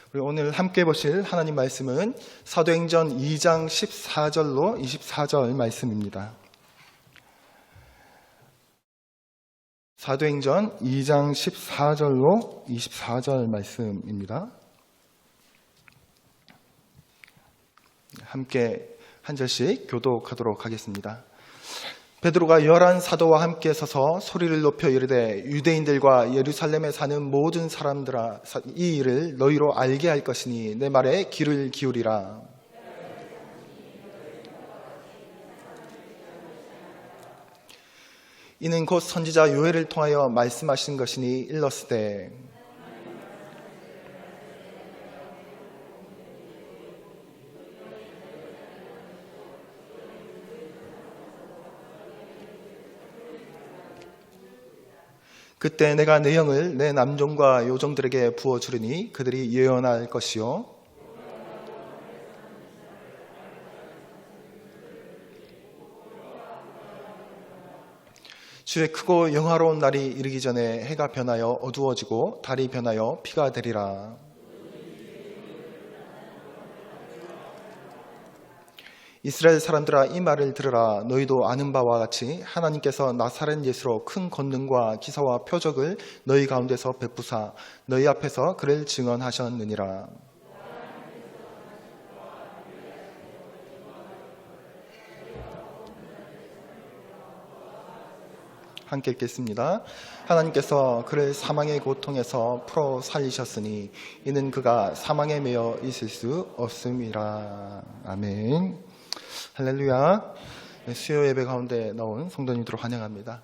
그리고 오늘 함께 보실 하나님 말씀은 사도행전 2장 14절로 24절 말씀입니다. 사도행전 2장 14절로 24절 말씀입니다. 함께 한 절씩 교독하도록 하겠습니다. 베드로가 11 사도와 함께 서서 소리를 높여 이르되 유대인들과 예루살렘에 사는 모든 사람들아 이 일을 너희로 알게 할 것이니 내 말에 귀를 기울이라. 이는 곧 선지자 요엘을 통하여 말씀하신 것이니 일렀으되 그때 내가 내 영을 내 남종과 요종들에게 부어주리니 그들이 예언할 것이요 주의 크고 영화로운 날이 이르기 전에 해가 변하여 어두워지고 달이 변하여 피가 되리라. 이스라엘 사람들아 이 말을 들으라. 너희도 아는 바와 같이 하나님께서 나사렛 예수로 큰 권능과 기사와 표적을 너희 가운데서 베푸사 너희 앞에서 그를 증언하셨느니라. 함께 읽겠습니다. 하나님께서 그를 사망의 고통에서 풀어 살리셨으니 이는 그가 사망에 매여 있을 수 없음이라. 아멘. 할렐루야. 수요 예배 가운데 나온 성도님들을 환영합니다.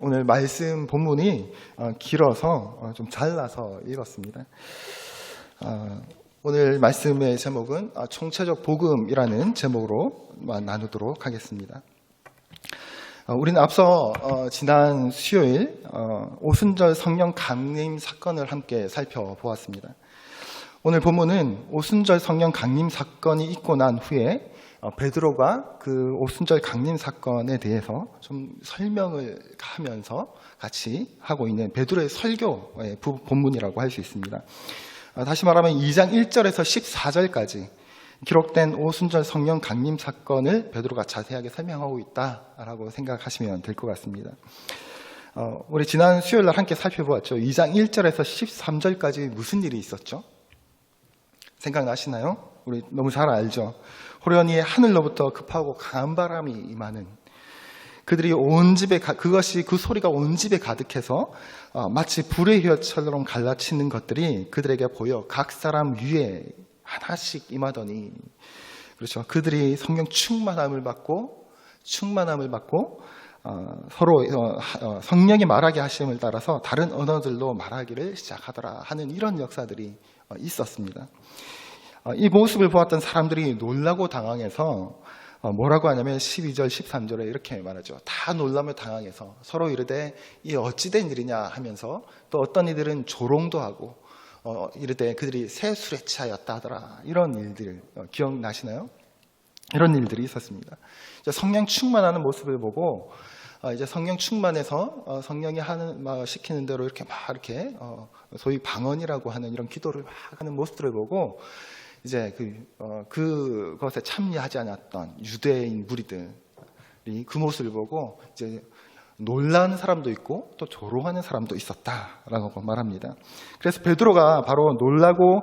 오늘 말씀 본문이 길어서 좀 잘라서 읽었습니다. 오늘 말씀의 제목은 총체적 복음이라는 제목으로 나누도록 하겠습니다. 우리는 앞서 지난 수요일 오순절 성령 강림 사건을 함께 살펴보았습니다. 오늘 본문은 오순절 성령 강림 사건이 있고 난 후에 베드로가 그 오순절 강림 사건에 대해서 좀 설명을 하면서 같이 하고 있는 베드로의 설교의 본문이라고 할 수 있습니다. 다시 말하면 2장 1절에서 14절까지 기록된 오순절 성령 강림 사건을 베드로가 자세하게 설명하고 있다라고 생각하시면 될 것 같습니다. 우리 지난 수요일 날 함께 살펴보았죠. 2장 1절에서 13절까지 무슨 일이 있었죠? 생각나시나요? 우리 너무 잘 알죠. 호련히 하늘로부터 급하고 강한 바람이 임하는 그들이 온 집에 그것이 그 소리가 온 집에 가득해서 마치 불의 혀처럼 갈라치는 것들이 그들에게 보여 각 사람 위에 하나씩 임하더니 그렇죠. 그들이 성령 충만함을 받고 서로 성령이 말하게 하심을 따라서 다른 언어들로 말하기를 시작하더라 하는 이런 역사들이 있었습니다. 이 모습을 보았던 사람들이 놀라고 당황해서 뭐라고 하냐면 12절 13절에 이렇게 말하죠. 다 놀라며 당황해서 서로 이르되 이 어찌된 일이냐 하면서 또 어떤 이들은 조롱도 하고 이르되 그들이 새 술에 취하였다 하더라. 이런 일들 기억나시나요? 이런 일들이 있었습니다. 성령 충만하는 모습을 보고 이제 성령 충만해서 성령이 시키는 대로 이렇게 소위 방언이라고 하는 이런 기도를 막 하는 모습들을 보고 이제 그것에 참여하지 않았던 유대인 무리들이 그 모습을 보고 이제 놀라는 사람도 있고 또 조롱하는 사람도 있었다라고 말합니다. 그래서 베드로가 바로 놀라고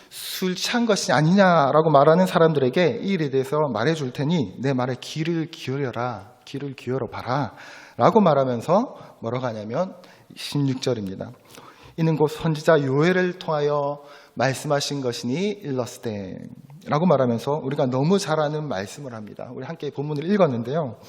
술 취한 것이 아니냐라고 말하는 사람들에게 이 일에 대해서 말해줄 테니 내 말에 귀를 기울여 봐라 라고 말하면서 뭐라고 하냐면 16절입니다. 이는 곧 선지자 요엘을 통하여 말씀하신 것이니 일렀으되 라고 말하면서 우리가 너무 잘 아는 말씀을 합니다. 우리 함께 본문을 읽었는데요.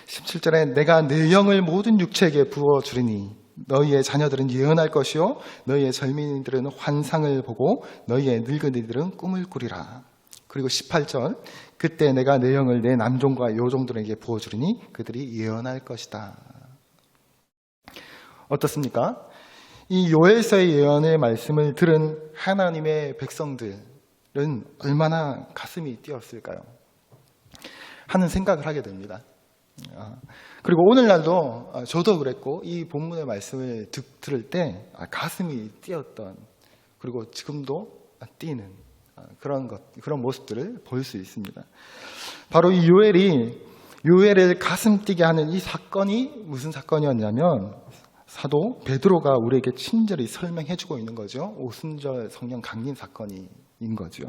17절에 내가 내 영을 모든 육체에게 부어주리니 너희의 자녀들은 예언할 것이요 너희의 젊은이들은 환상을 보고 너희의 늙은이들은 꿈을 꾸리라. 그리고 18절 그때 내가 내 영을 내 남종과 요종들에게 부어주리니 그들이 예언할 것이다. 어떻습니까? 이 요엘서의 예언의 말씀을 들은 하나님의 백성들은 얼마나 가슴이 뛰었을까요? 하는 생각을 하게 됩니다. 그리고 오늘날도 저도 그랬고 이 본문의 말씀을 들을 때 가슴이 뛰었던, 그리고 지금도 뛰는 그런 모습들을 볼 수 있습니다. 바로 이 요엘을 가슴 뛰게 하는 이 사건이 무슨 사건이었냐면 사도 베드로가 우리에게 친절히 설명해주고 있는 거죠. 오순절 성령 강림 사건인 거죠.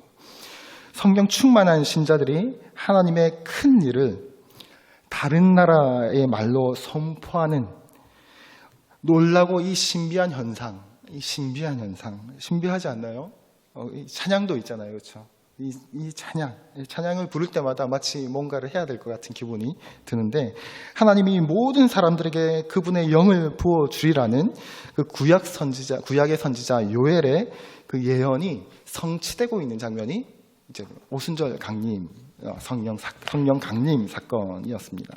성령 충만한 신자들이 하나님의 큰 일을 다른 나라의 말로 선포하는 놀라고 이 신비한 현상, 신비하지 않나요? 이 찬양도 있잖아요, 그렇죠? 이 찬양을 부를 때마다 마치 뭔가를 해야 될 것 같은 기분이 드는데, 하나님이 모든 사람들에게 그분의 영을 부어 주리라는 그 구약의 선지자 요엘의 그 예언이 성취되고 있는 장면이 이제 오순절 강림, 성령 강림 사건이었습니다.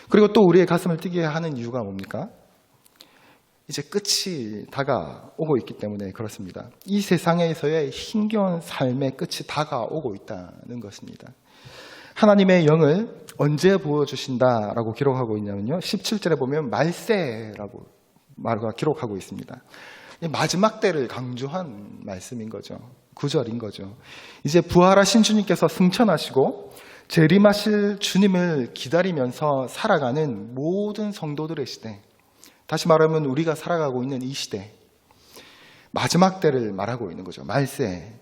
그리고 또 우리의 가슴을 뛰게 하는 이유가 뭡니까? 이제 끝이 다가오고 있기 때문에 그렇습니다. 이 세상에서의 힘겨운 삶의 끝이 다가오고 있다는 것입니다. 하나님의 영을 언제 부어주신다라고 기록하고 있냐면요, 17절에 보면 말세라고 말과 기록하고 있습니다. 마지막 때를 강조한 말씀인 거죠. 구절인 거죠. 이제 부활하신 주님께서 승천하시고 재림하실 주님을 기다리면서 살아가는 모든 성도들의 시대, 다시 말하면 우리가 살아가고 있는 이 시대, 마지막 때를 말하고 있는 거죠. 말세,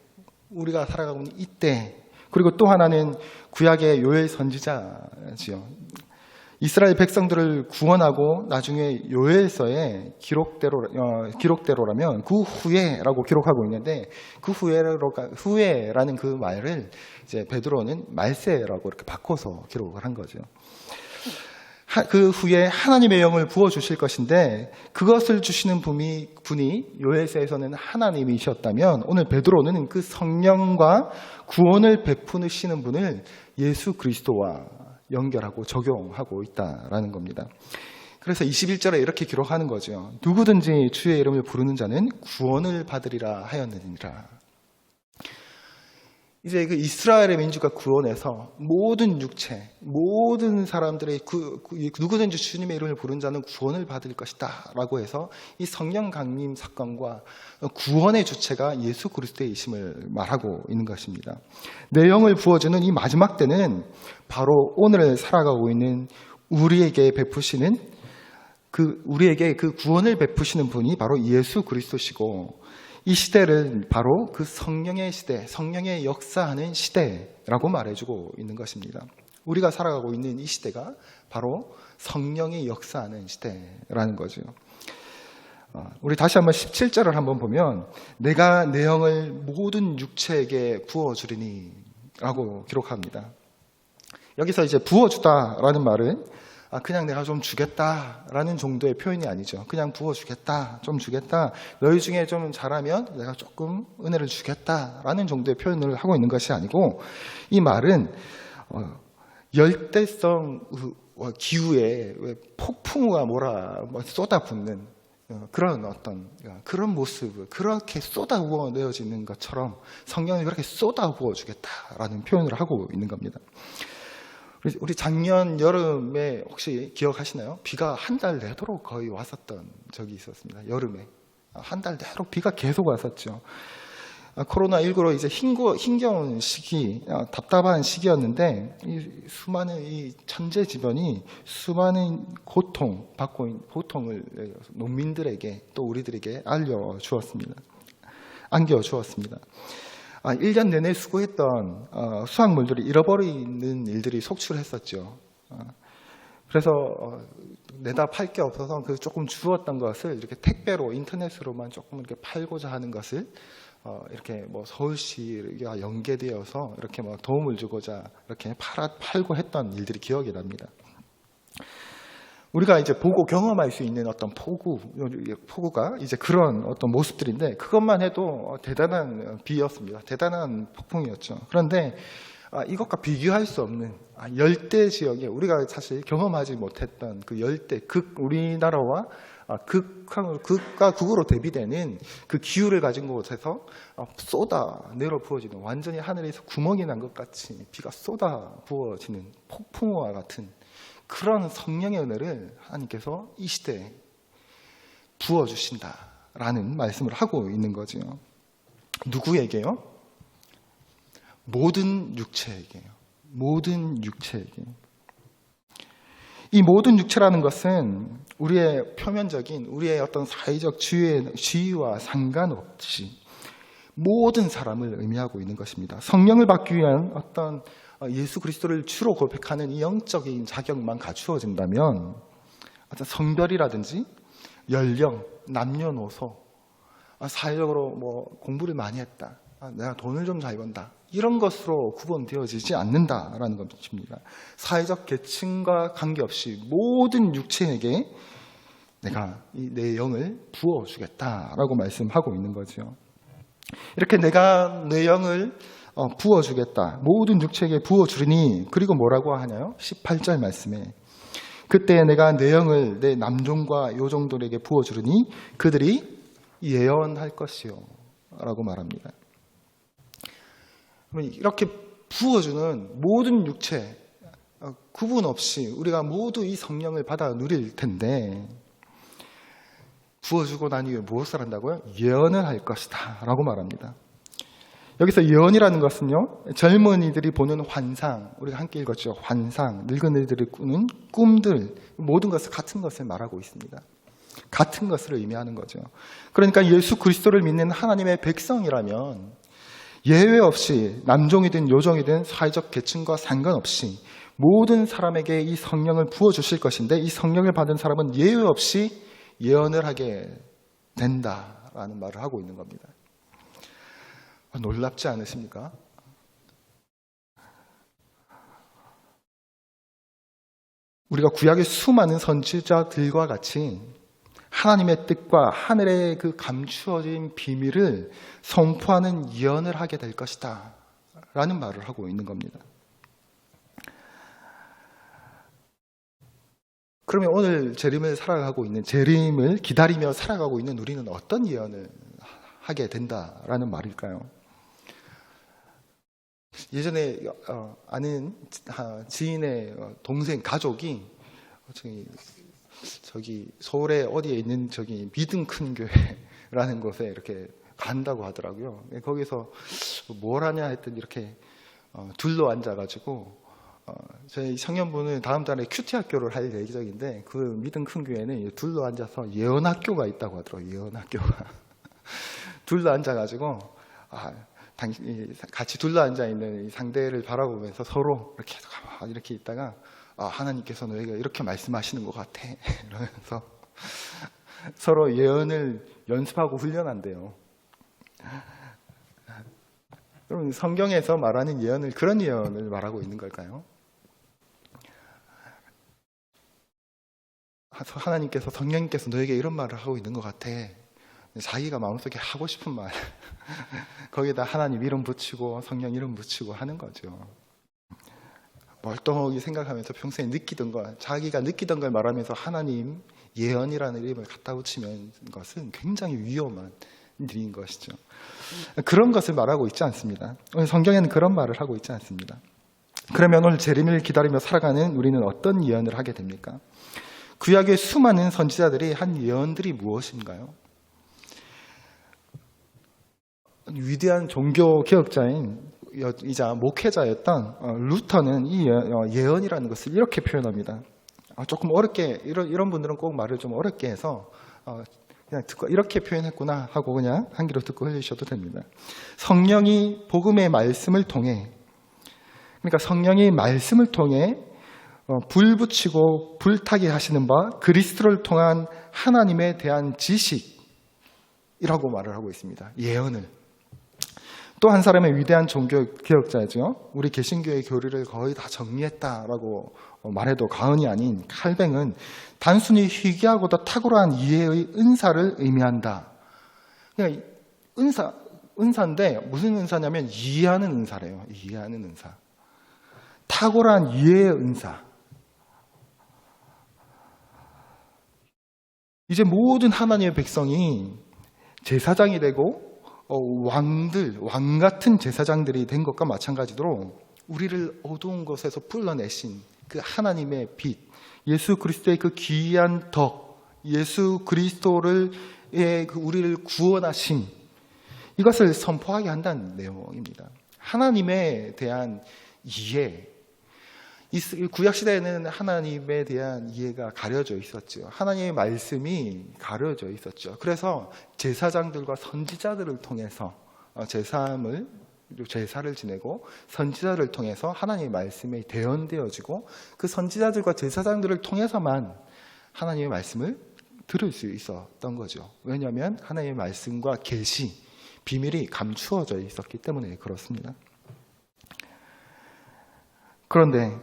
우리가 살아가고 있는 이때. 그리고 또 하나는 구약의 요엘 선지자지요. 이스라엘 백성들을 구원하고 나중에 요엘서의 기록대로라면 그 후에라고 기록하고 있는데, 그 후에라는 그 말을 이제 베드로는 말세라고 이렇게 바꿔서 기록을 한 거죠. 그 후에 하나님의 영을 부어주실 것인데, 그것을 주시는 분이 요엘서에서는 하나님이셨다면, 오늘 베드로는 그 성령과 구원을 베푸시는 분을 예수 그리스도와 연결하고 적용하고 있다라는 겁니다. 그래서 21절에 이렇게 기록하는 거죠. 누구든지 주의 이름을 부르는 자는 구원을 받으리라 하였느니라. 이제 그 이스라엘의 민족과 구원해서 모든 육체, 모든 사람들의 누구든지 주님의 이름을 부른 자는 구원을 받을 것이다 라고 해서 이 성령 강림 사건과 구원의 주체가 예수 그리스도의 이심을 말하고 있는 것입니다. 내 영을 부어주는 이 마지막 때는 바로 오늘 살아가고 있는 우리에게 그 구원을 베푸시는 분이 바로 예수 그리스도시고, 이 시대를 바로 그 성령의 시대, 성령의 역사하는 시대라고 말해주고 있는 것입니다. 우리가 살아가고 있는 이 시대가 바로 성령의 역사하는 시대라는 거죠. 우리 다시 한번 17절을 한번 보면, 내가 내 영을 모든 육체에게 부어주리니 라고 기록합니다. 여기서 이제 부어주다라는 말은 그냥 내가 좀 주겠다라는 정도의 표현이 아니죠. 그냥 부어주겠다, 좀 주겠다, 너희 중에 좀 잘하면 내가 조금 은혜를 주겠다라는 정도의 표현을 하고 있는 것이 아니고, 이 말은 열대성 기후에 폭풍우가 쏟아붓는 그런 모습을 그렇게 쏟아부어 내어지는 것처럼 성령이 그렇게 쏟아부어 주겠다라는 표현을 하고 있는 겁니다. 우리 작년 여름에 혹시 기억하시나요? 비가 한 달 내도록 거의 왔었던 적이 있었습니다. 여름에 한 달 내도록 비가 계속 왔었죠. 코로나19로 이제 힘겨운 시기, 답답한 시기였는데, 수많은 이 천재지변이 수많은 고통을 농민들에게 또 우리들에게 안겨주었습니다. 1년 내내 수고했던 수확물들이 잃어버리는 일들이 속출했었죠. 그래서 내다 팔 게 없어서 그 조금 주었던 것을 이렇게 택배로, 인터넷으로만 조금 이렇게 팔고자 하는 것을 이렇게 서울시가 연계되어서 이렇게 도움을 주고자 이렇게 팔고 했던 일들이 기억이 납니다. 우리가 이제 보고 경험할 수 있는 어떤 폭우가 이제 그런 어떤 모습들인데, 그것만 해도 대단한 비였습니다. 대단한 폭풍이었죠. 그런데 이것과 비교할 수 없는 열대 지역에 우리가 사실 경험하지 못했던 그 열대, 우리나라와 극과 극으로 대비되는 그 기후를 가진 곳에서 쏟아 내려 부어지는, 완전히 하늘에서 구멍이 난 것 같이 비가 쏟아 부어지는 폭풍우와 같은 그런 성령의 은혜를 하나님께서 이 시대에 부어주신다라는 말씀을 하고 있는 거죠. 누구에게요? 모든 육체에게요. 모든 육체에게. 이 모든 육체라는 것은 우리의 표면적인 우리의 어떤 사회적 지위와 상관없이 모든 사람을 의미하고 있는 것입니다. 성령을 받기 위한 어떤 예수 그리스도를 주로 고백하는 이 영적인 자격만 갖추어진다면 어떤 성별이라든지 연령, 남녀노소, 사회적으로 뭐 공부를 많이 했다, 내가 돈을 좀 잘 번다, 이런 것으로 구분되어지지 않는다라는 것입니다. 사회적 계층과 관계없이 모든 육체에게 내가 내 영을 부어주겠다라고 말씀하고 있는 거죠. 이렇게 내가 내 영을 부어주겠다, 모든 육체에게 부어주리니, 그리고 뭐라고 하냐요? 18절 말씀에 그때 내가 내 영을 내 남종과 요종들에게 부어주리니 그들이 예언할 것이요 라고 말합니다. 이렇게 부어주는 모든 육체 구분 없이 우리가 모두 이 성령을 받아 누릴 텐데, 부어주고 난 이후에 무엇을 한다고요? 예언을 할 것이다 라고 말합니다. 여기서 예언이라는 것은요, 젊은이들이 보는 환상, 우리가 함께 읽었죠. 환상, 늙은이들이 꾸는 꿈들, 모든 것을 같은 것을 말하고 있습니다. 같은 것을 의미하는 거죠. 그러니까 예수 그리스도를 믿는 하나님의 백성이라면 예외 없이 남종이든 요종이든 사회적 계층과 상관없이 모든 사람에게 이 성령을 부어주실 것인데, 이 성령을 받은 사람은 예외 없이 예언을 하게 된다라는 말을 하고 있는 겁니다. 놀랍지 않으십니까? 우리가 구약의 수많은 선지자들과 같이 하나님의 뜻과 하늘의 그 감추어진 비밀을 선포하는 예언을 하게 될 것이다 라는 말을 하고 있는 겁니다. 그러면 오늘 재림을 기다리며 살아가고 있는 우리는 어떤 예언을 하게 된다라는 말일까요? 예전에 아는 지인의 동생 가족이 저기 서울에 어디에 있는 저기 믿음 큰 교회라는 곳에 이렇게 간다고 하더라고요. 거기서 뭘 하냐 했더니 이렇게 둘러 앉아가지고 저희 청년부는 다음 달에 큐티 학교를 할 예정인데, 그 믿음 큰 교회는 둘러 앉아서 예언학교가 있다고 하더라고요. 예언학교가 둘러 앉아가지고 같이 둘러 앉아 있는 상대를 바라보면서 서로 이렇게 있다가 하나님께서 너희가 이렇게 말씀하시는 것 같아 이러면서 서로 예언을 연습하고 훈련한대요. 그럼 성경에서 말하는 예언을 그런 예언을 말하고 있는 걸까요? 하나님께서, 성령님께서 너에게 이런 말을 하고 있는 것 같아. 자기가 마음속에 하고 싶은 말 거기다 하나님 이름 붙이고 성령 이름 붙이고 하는 거죠. 멀쩡하게 생각하면서 평소에 느끼던 걸, 자기가 느끼던 걸 말하면서 하나님 예언이라는 이름을 갖다 붙이면 것은 굉장히 위험한 일인 것이죠. 그런 것을 말하고 있지 않습니다. 오늘 성경에는 그런 말을 하고 있지 않습니다. 그러면 오늘 재림을 기다리며 살아가는 우리는 어떤 예언을 하게 됩니까? 구약의 수많은 선지자들이 한 예언들이 무엇인가요? 위대한 종교 개혁자인 이자 목회자였던 루터는 이 예언이라는 것을 이렇게 표현합니다. 조금 어렵게, 이런 분들은 꼭 말을 좀 어렵게 해서 그냥 듣고 이렇게 표현했구나 하고 그냥 한 귀로 듣고 흘리셔도 됩니다. 성령이 복음의 말씀을 통해, 그러니까 성령이 말씀을 통해 불 붙이고 불타게 하시는 바 그리스도를 통한 하나님에 대한 지식이라고 말을 하고 있습니다. 예언을. 또 한 사람의 위대한 종교 개혁자죠. 우리 개신교의 교리를 거의 다 정리했다라고 말해도 과언이 아닌 칼뱅은 단순히 희귀하고도 탁월한 이해의 은사를 의미한다. 그러니까 은사인데 무슨 은사냐면 이해하는 은사래요. 이해하는 은사. 탁월한 이해의 은사. 이제 모든 하나님의 백성이 제사장이 되고 왕 같은 제사장들이 된 것과 마찬가지로 우리를 어두운 곳에서 불러내신 그 하나님의 빛, 예수 그리스도의 그 귀한 덕, 예수 그리스도를 우리를 구원하신 이것을 선포하게 한다는 내용입니다. 하나님에 대한 이해, 구약시대에는 하나님에 대한 이해가 가려져 있었죠. 하나님의 말씀이 가려져 있었죠. 그래서 제사장들과 선지자들을 통해서 제사를 지내고 선지자를 통해서 하나님의 말씀이 대언되어지고 그 선지자들과 제사장들을 통해서만 하나님의 말씀을 들을 수 있었던 거죠. 왜냐하면 하나님의 말씀과 계시, 비밀이 감추어져 있었기 때문에 그렇습니다. 그런데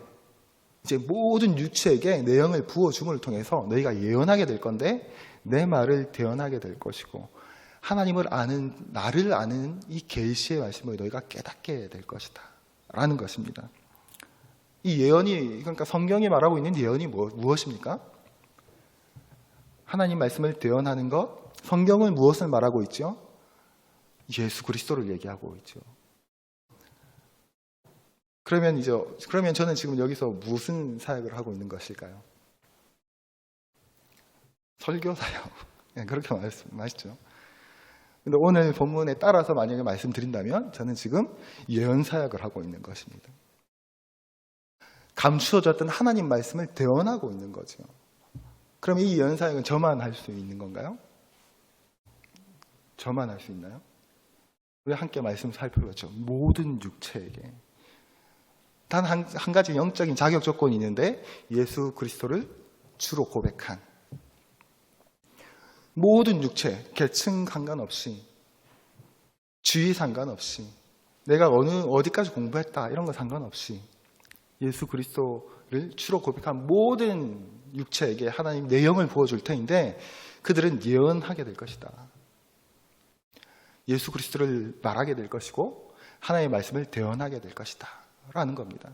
이제 모든 육체에게 내 영을 부어줌을 통해서 너희가 예언하게 될 건데 내 말을 대언하게 될 것이고 하나님을 아는, 나를 아는 이 계시의 말씀을 너희가 깨닫게 될 것이다 라는 것입니다. 이 예언이, 그러니까 성경이 말하고 있는 예언이 무엇입니까? 하나님 말씀을 대언하는 것, 성경은 무엇을 말하고 있죠? 예수 그리스도를 얘기하고 있죠. 그러면 저는 지금 여기서 무슨 사역을 하고 있는 것일까요? 설교 사역. 네, 그렇게 말씀하시죠. 근데 오늘 본문에 따라서 만약에 말씀드린다면 저는 지금 예언 사역을 하고 있는 것입니다. 감추어졌던 하나님 말씀을 대언하고 있는 거죠. 그럼 이 예언 사역은 저만 할 수 있는 건가요? 저만 할 수 있나요? 우리 함께 말씀 살펴보죠. 모든 육체에게. 단 한 가지 영적인 자격 조건이 있는데 예수 그리스도를 주로 고백한 모든 육체, 계층 상관없이 주의 상관없이 내가 어디까지 공부했다 이런 거 상관없이 예수 그리스도를 주로 고백한 모든 육체에게 하나님 내 영을 부어줄 터인데 그들은 예언하게 될 것이다. 예수 그리스도를 말하게 될 것이고 하나님의 말씀을 대언하게 될 것이다 라는 겁니다.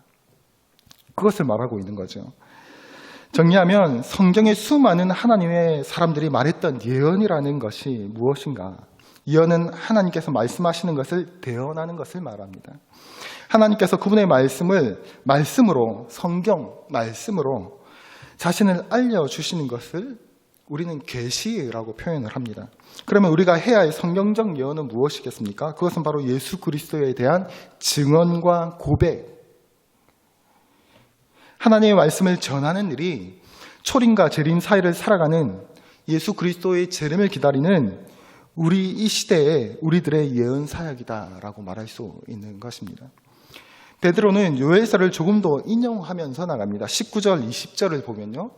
그것을 말하고 있는 거죠. 정리하면 성경의 수많은 하나님의 사람들이 말했던 예언이라는 것이 무엇인가? 예언은 하나님께서 말씀하시는 것을 대언하는 것을 말합니다. 하나님께서 그분의 말씀으로 성경 말씀으로 자신을 알려주시는 것을 우리는 계시라고 표현을 합니다. 그러면 우리가 해야 할 성경적 예언은 무엇이겠습니까? 그것은 바로 예수 그리스도에 대한 증언과 고백. 하나님의 말씀을 전하는 일이 초림과 재림 사이를 살아가는 예수 그리스도의 재림을 기다리는 우리 이 시대에 우리들의 예언 사역이다라고 말할 수 있는 것입니다. 베드로는 요엘서를 조금 더 인용하면서 나갑니다. 19절, 20절을 보면요.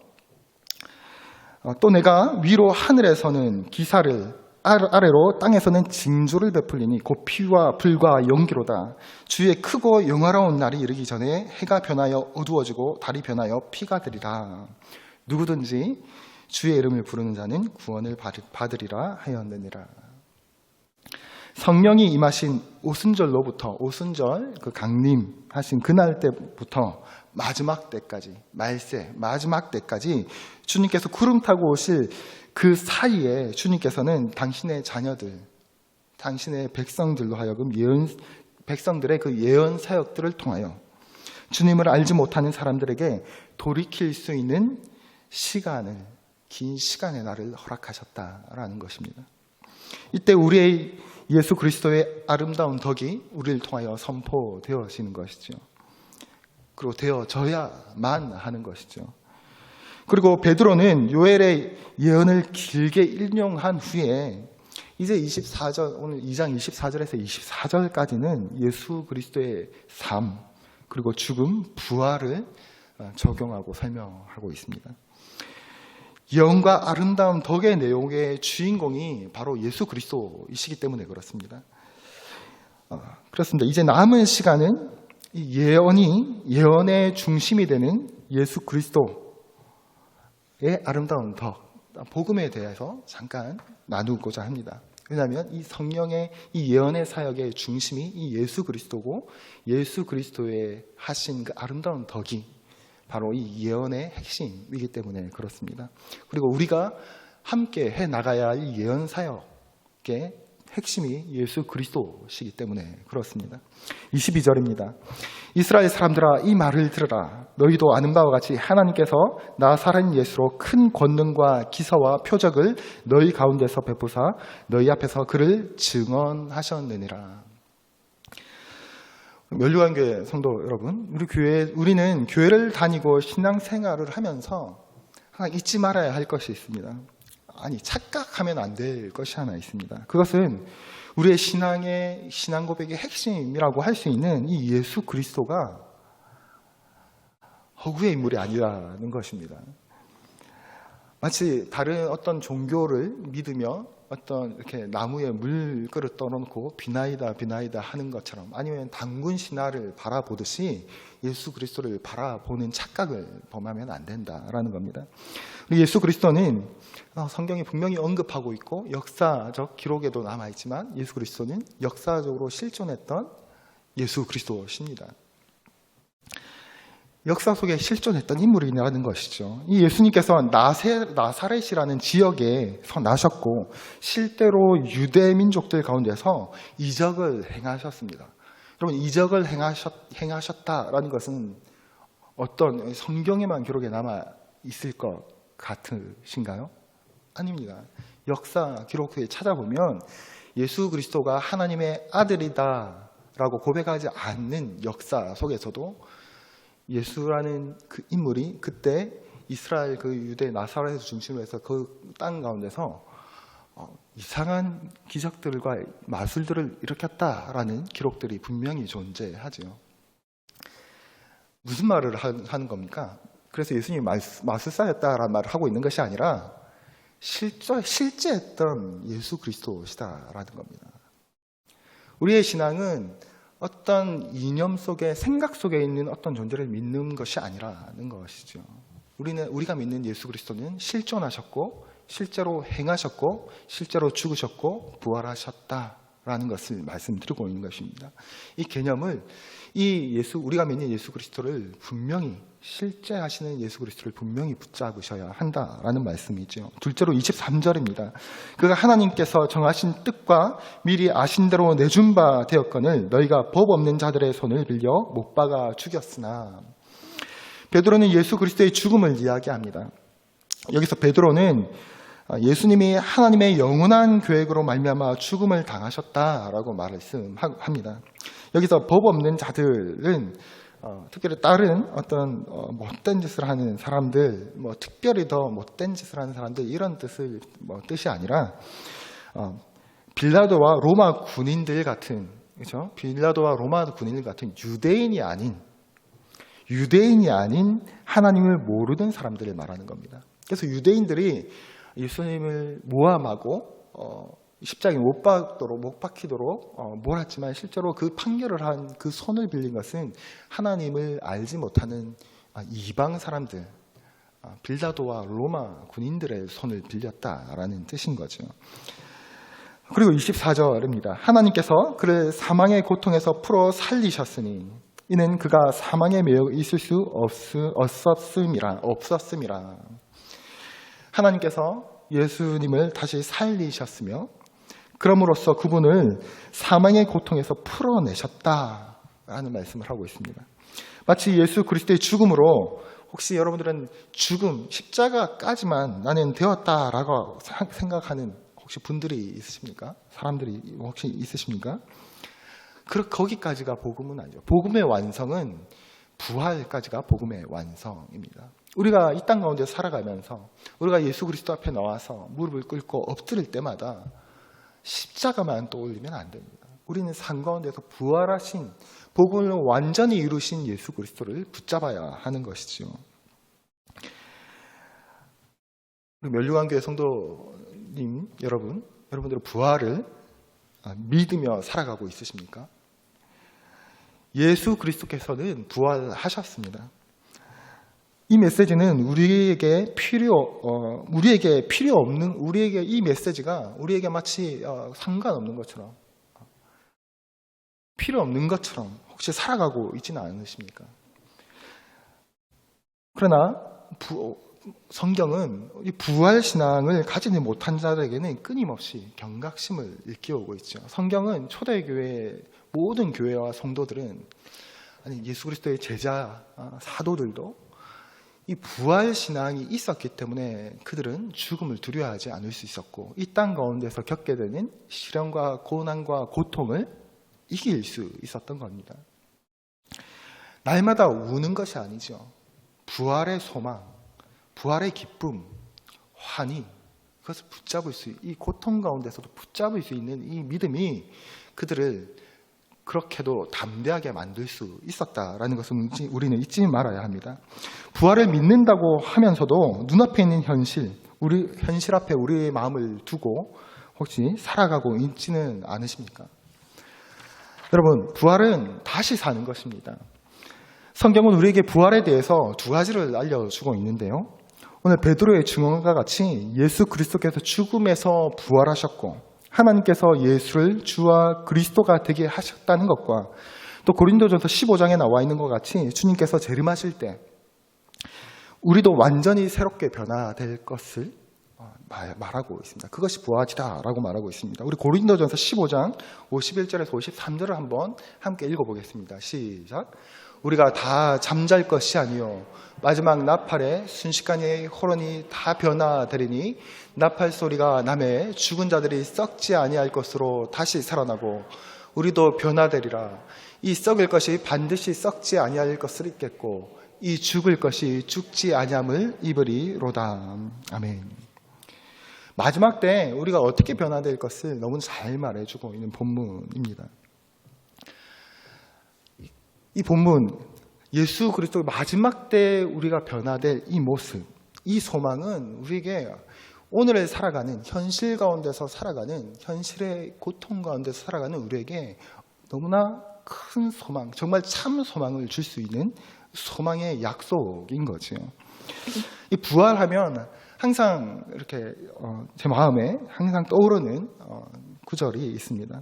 또 내가 위로 하늘에서는 기사를 아래로 땅에서는 징조를 베풀리니 곧 피와 불과 연기로다. 주의 크고 영화로운 날이 이르기 전에 해가 변하여 어두워지고 달이 변하여 피가 되리라. 누구든지 주의 이름을 부르는 자는 구원을 받으리라 하였느니라. 성령이 임하신 오순절로부터 오순절 그 강림하신 그날 때부터 마지막 때까지 말세 마지막 때까지 주님께서 구름 타고 오실 그 사이에 주님께서는 당신의 자녀들, 당신의 백성들로 하여금 백성들의 그 예언 사역들을 통하여 주님을 알지 못하는 사람들에게 돌이킬 수 있는 긴 시간의 날을 허락하셨다라는 것입니다. 이때 우리의 예수 그리스도의 아름다운 덕이 우리를 통하여 선포되어지는 것이죠. 그리고 되어져야만 하는 것이죠. 그리고 베드로는 요엘의 예언을 길게 인용한 후에 이제 24절, 오늘 2장 24절에서 24절까지는 예수 그리스도의 삶, 그리고 죽음, 부활을 적용하고 설명하고 있습니다. 영과 아름다운 덕의 내용의 주인공이 바로 예수 그리스도이시기 때문에 그렇습니다. 그렇습니다. 이제 남은 시간은 이 예언의 중심이 되는 예수 그리스도의 아름다운 덕, 복음에 대해서 잠깐 나누고자 합니다. 왜냐하면 이 성령의 이 예언의 사역의 중심이 이 예수 그리스도고 예수 그리스도의 하신 그 아름다운 덕이 바로 이 예언의 핵심이기 때문에 그렇습니다. 그리고 우리가 함께 해 나가야 할 예언 사역의 핵심이 예수 그리스도시기 때문에 그렇습니다. 22절입니다. 이스라엘 사람들아 이 말을 들으라. 너희도 아는 바와 같이 하나님께서 나사렛 예수로 큰 권능과 기사와 표적을 너희 가운데서 베푸사 너희 앞에서 그를 증언하셨느니라. 멸류관교회 성도 여러분, 우리는 교회를 다니고 신앙생활을 하면서 하나 잊지 말아야 할 것이 있습니다. 아니, 착각하면 안 될 것이 하나 있습니다. 그것은 우리의 신앙 고백의 핵심이라고 할 수 있는 이 예수 그리스도가 허구의 인물이 아니라는 것입니다. 마치 다른 어떤 종교를 믿으며 어떤 이렇게 나무에 물그릇 떠놓고 비나이다 하는 것처럼, 아니면 단군 신화를 바라보듯이 예수 그리스도를 바라보는 착각을 범하면 안 된다라는 겁니다. 예수 그리스도는 성경이 분명히 언급하고 있고 역사적 기록에도 남아있지만 예수 그리스도는 역사적으로 실존했던 예수 그리스도십니다. 역사 속에 실존했던 인물이라는 것이죠. 이 예수님께서 나사렛이라는 지역에서 나셨고 실제로 유대 민족들 가운데서 이적을 행하셨습니다. 여러분, 이적을 행하셨다라는 것은 어떤 성경에만 기록에 남아 있을 것 같으신가요? 아닙니다. 역사 기록에 찾아보면 예수 그리스도가 하나님의 아들이다라고 고백하지 않는 역사 속에서도 예수라는 그 인물이 그때 이스라엘 그 유대 나사렛을 중심으로 해서 그 땅 가운데서 이상한 기적들과 마술들을 일으켰다라는 기록들이 분명히 존재하죠. 무슨 말을 하는 겁니까? 그래서 예수님이 마술사였다라는 말을 하고 있는 것이 아니라 실제 했던 예수 그리스도시다라는 겁니다. 우리의 신앙은 어떤 이념 속에, 생각 속에 있는 어떤 존재를 믿는 것이 아니라는 것이죠. 우리가 믿는 예수 그리스도는 실존하셨고 실제로 행하셨고 실제로 죽으셨고 부활하셨다라는 것을 말씀드리고 있는 것입니다. 이 개념을 우리가 믿는 예수 그리스도를 분명히, 실제 하시는 예수 그리스도를 분명히 붙잡으셔야 한다라는 말씀이죠. 둘째로 23절입니다. 그가 하나님께서 정하신 뜻과 미리 아신 대로 내준 바 되었거늘 너희가 법 없는 자들의 손을 빌려 못 박아 죽였으나. 베드로는 예수 그리스도의 죽음을 이야기합니다. 여기서 베드로는 예수님이 하나님의 영원한 계획으로 말미암아 죽음을 당하셨다라고 말씀합니다. 여기서 법 없는 자들은 특별히 다른 어떤 못된 짓을 하는 사람들, 특별히 더 못된 짓을 하는 사람들, 이런 뜻이 아니라 빌라도와 로마 군인들 같은, 그렇죠? 빌라도와 로마 군인들 같은 유대인이 아닌 하나님을 모르는 사람들을 말하는 겁니다. 그래서 유대인들이 예수님을 모함하고 십자가에 못 박히도록 몰았지만 실제로 그 판결을 한 그 손을 빌린 것은 하나님을 알지 못하는 이방 사람들, 빌라도와 로마 군인들의 손을 빌렸다라는 뜻인 거죠. 그리고 24절입니다. 하나님께서 그를 사망의 고통에서 풀어 살리셨으니 이는 그가 사망에 매여 있을 수 없었음이라. 하나님께서 예수님을 다시 살리셨으며 그럼으로써 그분을 사망의 고통에서 풀어내셨다라는 말씀을 하고 있습니다. 마치 예수 그리스도의 죽음으로 혹시 여러분들은 죽음, 십자가까지만 나는 되었다라고 생각하는 혹시 분들이 있으십니까? 사람들이 혹시 있으십니까? 거기까지가 복음은 아니죠. 복음의 완성은 부활까지가 복음의 완성입니다. 우리가 이 땅 가운데 살아가면서 우리가 예수 그리스도 앞에 나와서 무릎을 꿇고 엎드릴 때마다 십자가만 떠올리면 안 됩니다. 우리는 삶 가운데서 부활하신, 복음을 완전히 이루신 예수 그리스도를 붙잡아야 하는 것이죠. 멸류관교회 성도님 여러분들은 부활을 믿으며 살아가고 있으십니까? 예수 그리스도께서는 부활하셨습니다. 이 메시지는 우리에게 필요 없는, 우리에게 이 메시지가 우리에게 마치 상관없는 것처럼, 필요 없는 것처럼 혹시 살아가고 있지는 않으십니까? 그러나 성경은 이 부활 신앙을 가지지 못한 자들에게는 끊임없이 경각심을 일깨우고 있죠. 성경은 초대교회 모든 교회와 성도들은 아니 예수 그리스도의 제자 사도들도 이 부활 신앙이 있었기 때문에 그들은 죽음을 두려워하지 않을 수 있었고 이 땅 가운데서 겪게 되는 시련과 고난과 고통을 이길 수 있었던 겁니다. 날마다 우는 것이 아니죠. 부활의 소망, 부활의 기쁨, 환희, 그것을 붙잡을 수, 이 고통 가운데서도 붙잡을 수 있는 이 믿음이 그들을 그렇게도 담대하게 만들 수 있었다라는 것을 우리는 잊지 말아야 합니다. 부활을 믿는다고 하면서도 눈앞에 있는 현실 앞에 우리의 마음을 두고 혹시 살아가고 있지는 않으십니까? 여러분, 부활은 다시 사는 것입니다. 성경은 우리에게 부활에 대해서 두 가지를 알려주고 있는데요. 오늘 베드로의 증언과 같이 예수 그리스도께서 죽음에서 부활하셨고 하나님께서 예수를 주와 그리스도가 되게 하셨다는 것과 또 고린도전서 15장에 나와 있는 것 같이 주님께서 재림하실 때 우리도 완전히 새롭게 변화될 것을 말하고 있습니다. 그것이 부활이다라고 말하고 있습니다. 우리 고린도전서 15장 51절에서 53절을 한번 함께 읽어보겠습니다. 시작. 우리가 다 잠잘 것이 아니요 마지막 나팔에 순식간에 호련히 다 변화되리니 나팔 소리가 나매 죽은 자들이 썩지 아니할 것으로 다시 살아나고 우리도 변화되리라. 이 썩을 것이 반드시 썩지 아니할 것을 입겠고 이 죽을 것이 죽지 아니함을 입으리로다. 아멘. 마지막 때 우리가 어떻게 변화될 것을 너무 잘 말해주고 있는 본문입니다. 이 본문 예수 그리스도 마지막 때 우리가 변화될 이 모습, 이 소망은 우리에게 오늘을 살아가는 현실 가운데서 살아가는 현실의 고통 가운데서 살아가는 우리에게 너무나 큰 소망, 정말 참 소망을 줄 수 있는 소망의 약속인 거죠. 이 부활하면 항상 이렇게 제 마음에 항상 떠오르는 구절이 있습니다.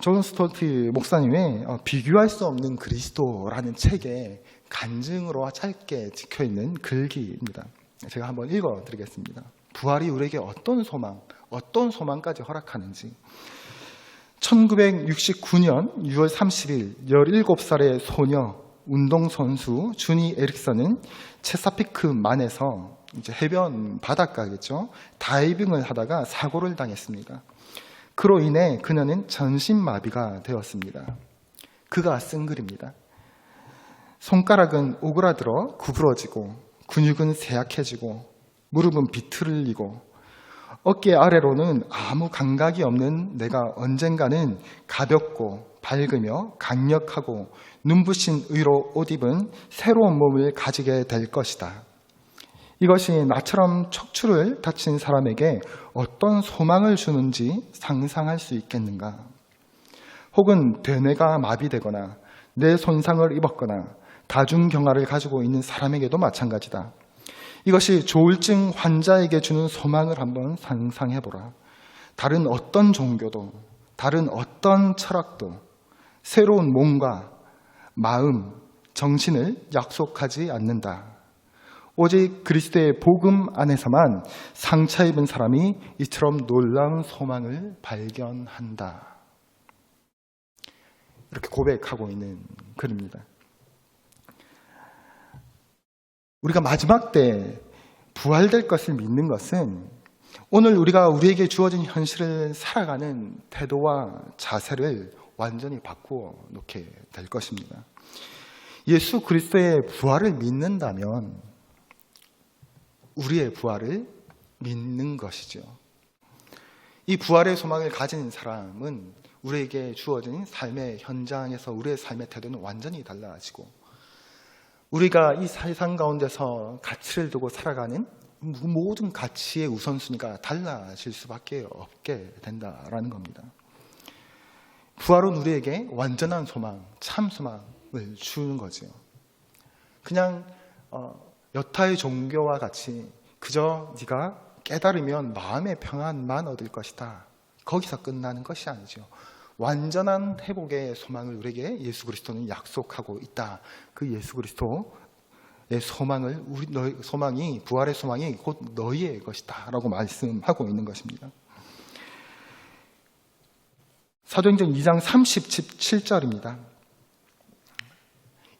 존 스토트 목사님의 비교할 수 없는 그리스도라는 책에 간증으로 짧게 찍혀있는 글귀입니다. 제가 한번 읽어드리겠습니다. 부활이 우리에게 어떤 소망까지 허락하는지. 1969년 6월 30일 17살의 소녀 운동선수 주니 에릭슨은 체사피크만에서 이제 해변 바닷가겠죠. 다이빙을 하다가 사고를 당했습니다. 그로 인해 그녀는 전신마비가 되었습니다. 그가 쓴 글입니다. 손가락은 오그라들어 구부러지고 근육은 쇠약해지고 무릎은 비틀리고 어깨 아래로는 아무 감각이 없는 내가 언젠가는 가볍고 밝으며 강력하고 눈부신 의로 옷 입은 새로운 몸을 가지게 될 것이다. 이것이 나처럼 척추를 다친 사람에게 어떤 소망을 주는지 상상할 수 있겠는가? 혹은 대뇌가 마비되거나 뇌 손상을 입었거나 다중경화를 가지고 있는 사람에게도 마찬가지다. 이것이 조울증 환자에게 주는 소망을 한번 상상해보라. 다른 어떤 종교도, 다른 어떤 철학도 새로운 몸과 마음, 정신을 약속하지 않는다. 오직 그리스도의 복음 안에서만 상처 입은 사람이 이처럼 놀라운 소망을 발견한다. 이렇게 고백하고 있는 글입니다. 우리가 마지막 때 부활될 것을 믿는 것은 오늘 우리가 우리에게 주어진 현실을 살아가는 태도와 자세를 완전히 바꾸어 놓게 될 것입니다. 예수 그리스도의 부활을 믿는다면 우리의 부활을 믿는 것이죠. 이 부활의 소망을 가진 사람은 우리에게 주어진 삶의 현장에서 우리의 삶의 태도는 완전히 달라지고 우리가 이 세상 가운데서 가치를 두고 살아가는 모든 가치의 우선순위가 달라질 수밖에 없게 된다라는 겁니다. 부활은 우리에게 완전한 소망, 참 소망을 주는 거죠. 그냥 여타의 종교와 같이 그저 네가 깨달으면 마음의 평안만 얻을 것이다. 거기서 끝나는 것이 아니죠. 완전한 회복의 소망을 우리에게 예수 그리스도는 약속하고 있다. 그 예수 그리스도 소망을 너희 소망이 부활의 소망이 곧 너희의 것이다라고 말씀하고 있는 것입니다. 사도행전 2장 37절입니다.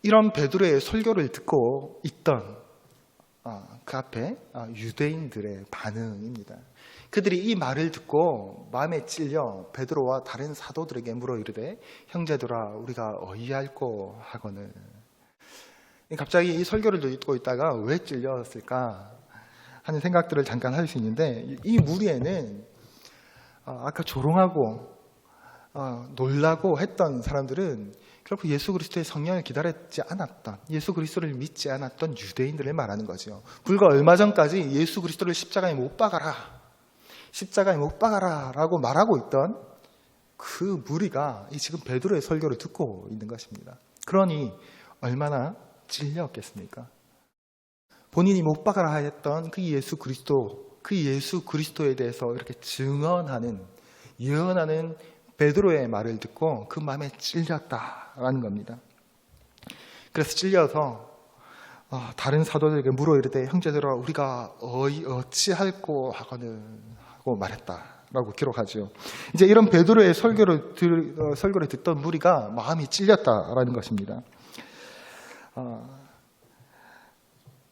이런 베드로의 설교를 듣고 있던 그 앞에 유대인들의 반응입니다. 그들이 이 말을 듣고 마음에 찔려 베드로와 다른 사도들에게 물어 이르되 형제들아 우리가 어이할꼬 하거늘. 갑자기 이 설교를 듣고 있다가 왜 찔렸을까 하는 생각들을 잠깐 할 수 있는데, 이 무리에는 아까 조롱하고 놀라고 했던 사람들은 결국 예수 그리스도의 성령을 기다렸지 않았던, 예수 그리스도를 믿지 않았던 유대인들을 말하는 거죠. 불과 얼마 전까지 예수 그리스도를 십자가에 못 박아라, 십자가에 못 박아라 라고 말하고 있던 그 무리가 지금 베드로의 설교를 듣고 있는 것입니다. 그러니 얼마나 찔렸겠습니까? 본인이 못 박아라 했던 그 예수 그리스도에 대해서 이렇게 증언하는, 예언하는 베드로의 말을 듣고 그 마음에 찔렸다라는 겁니다. 그래서 찔려서 다른 사도들에게 물어 이르되 형제들아 우리가 어찌할꼬 하거늘 하고 말했다라고 기록하죠. 이제 이런 베드로의 설교를 듣던 무리가 마음이 찔렸다라는 것입니다.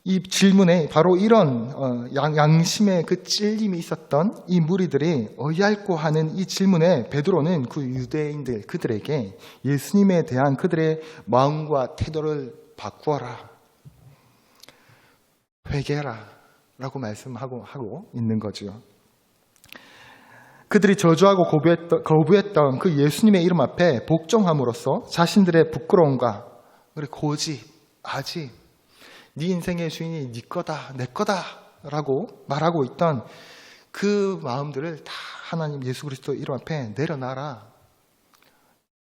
이 질문에 바로 이런 양심의 그 찔림이 있었던 이 무리들이 어이할꼬 하는 이 질문에 베드로는 그 유대인들 그들에게 예수님에 대한 그들의 마음과 태도를 바꾸어라, 회개하라 라고 말씀하고 있는 거죠. 그들이 저주하고 거부했던 그 예수님의 이름 앞에 복종함으로써 자신들의 부끄러움과 고집, 아집, 네 인생의 주인이 네 거다, 내 거다 라고 말하고 있던 그 마음들을 다 하나님 예수 그리스도 이름 앞에 내려놔라.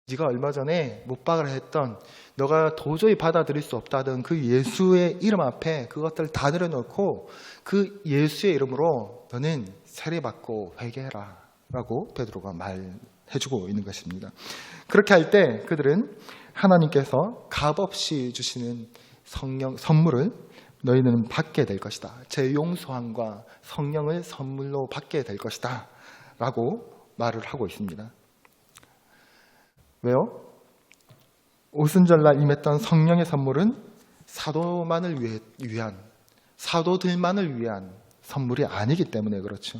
네가 얼마 전에 못 박으라 했던, 너가 도저히 받아들일 수 없다던 그 예수의 이름 앞에 그것들을 다 내려놓고 그 예수의 이름으로 너는 세례받고 회개해라 라고 베드로가 말해주고 있는 것입니다. 그렇게 할 때 그들은 하나님께서 값없이 주시는 성령 선물을 너희는 받게 될 것이다, 제 용서함과 성령을 선물로 받게 될 것이다 라고 말을 하고 있습니다. 왜요? 오순절날 임했던 성령의 선물은 사도들만을 위한 선물이 아니기 때문에 그렇죠.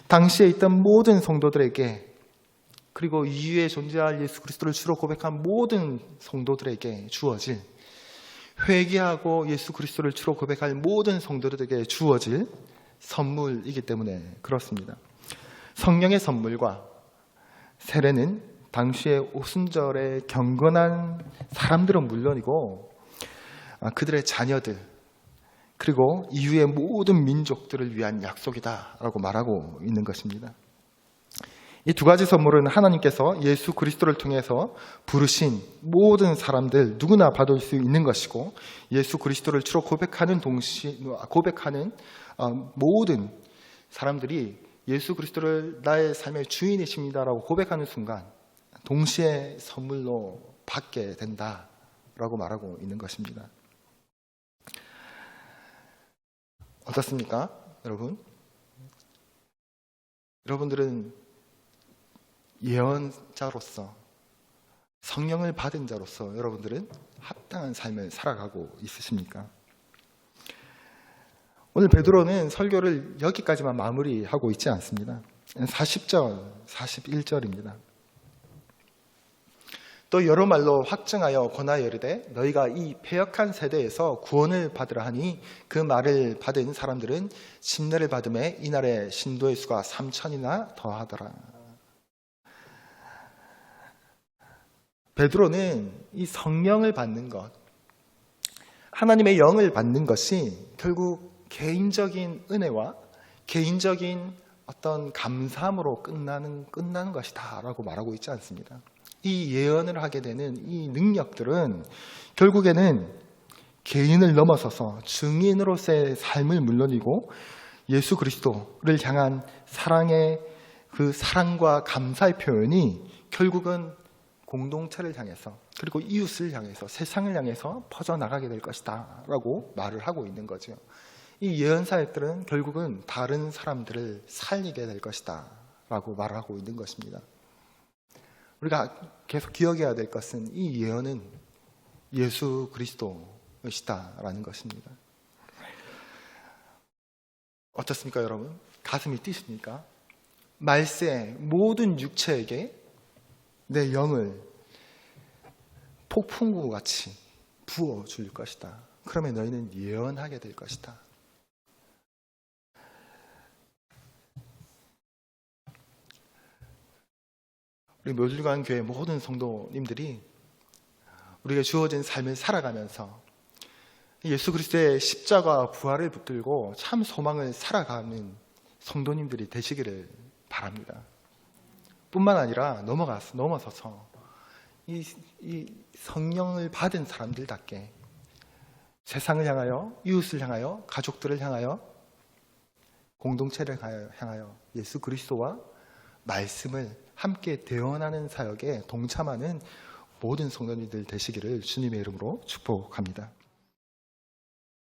당시에 있던 모든 성도들에게, 그리고 이후에 존재할 예수 그리스도를 주로 고백한 모든 성도들에게 주어질, 회개하고 예수 그리스도를 주로 고백할 모든 성도들에게 주어질 선물이기 때문에 그렇습니다. 성령의 선물과 세례는 당시에 오순절에 경건한 사람들은 물론이고 그들의 자녀들, 그리고 이후의 모든 민족들을 위한 약속이다라고 말하고 있는 것입니다. 이 두 가지 선물은 하나님께서 예수 그리스도를 통해서 부르신 모든 사람들 누구나 받을 수 있는 것이고, 예수 그리스도를 주로 고백하는 모든 사람들이 예수 그리스도를 나의 삶의 주인이십니다라고 고백하는 순간 동시에 선물로 받게 된다라고 말하고 있는 것입니다. 어떻습니까, 여러분? 여러분들은 예언자로서, 성령을 받은 자로서 여러분들은 합당한 삶을 살아가고 있으십니까? 오늘 베드로는 설교를 여기까지만 마무리하고 있지 않습니다. 40절, 41절입니다. 또 여러 말로 확증하여 권하여 이르되 너희가 이 패역한 세대에서 구원을 받으라 하니 그 말을 받은 사람들은 침례를 받음에 이날에 신도의 수가 3,000이나 더하더라. 베드로는 이 성령을 받는 것, 하나님의 영을 받는 것이 결국 개인적인 은혜와 개인적인 어떤 감사함으로 끝나는 것이다 라고 말하고 있지 않습니다. 이 예언을 하게 되는 이 능력들은 결국에는 개인을 넘어서서 증인으로서의 삶을 물론이고 예수 그리스도를 향한 사랑의 그 사랑과 감사의 표현이 결국은 공동체를 향해서 그리고 이웃을 향해서 세상을 향해서 퍼져나가게 될 것이다 라고 말을 하고 있는 거죠. 이 예언 사역들은 결국은 다른 사람들을 살리게 될 것이다 라고 말하고 있는 것입니다. 우리가 계속 기억해야 될 것은 이 예언은 예수 그리스도이시다라는 것입니다. 어떻습니까, 여러분? 가슴이 뛰십니까? 말세 모든 육체에게 내 영을 폭풍우같이 부어줄 것이다. 그러면 너희는 예언하게 될 것이다. 우리 묘들관 교회 모든 성도님들이 우리가 주어진 삶을 살아가면서 예수 그리스도의 십자가 부활을 붙들고 참 소망을 살아가는 성도님들이 되시기를 바랍니다. 뿐만 아니라 넘어서서 이 성령을 받은 사람들답게 세상을 향하여, 이웃을 향하여, 가족들을 향하여, 공동체를 향하여 예수 그리스도와 말씀을 함께 대언하는 사역에 동참하는 모든 성도님들 되시기를 주님의 이름으로 축복합니다.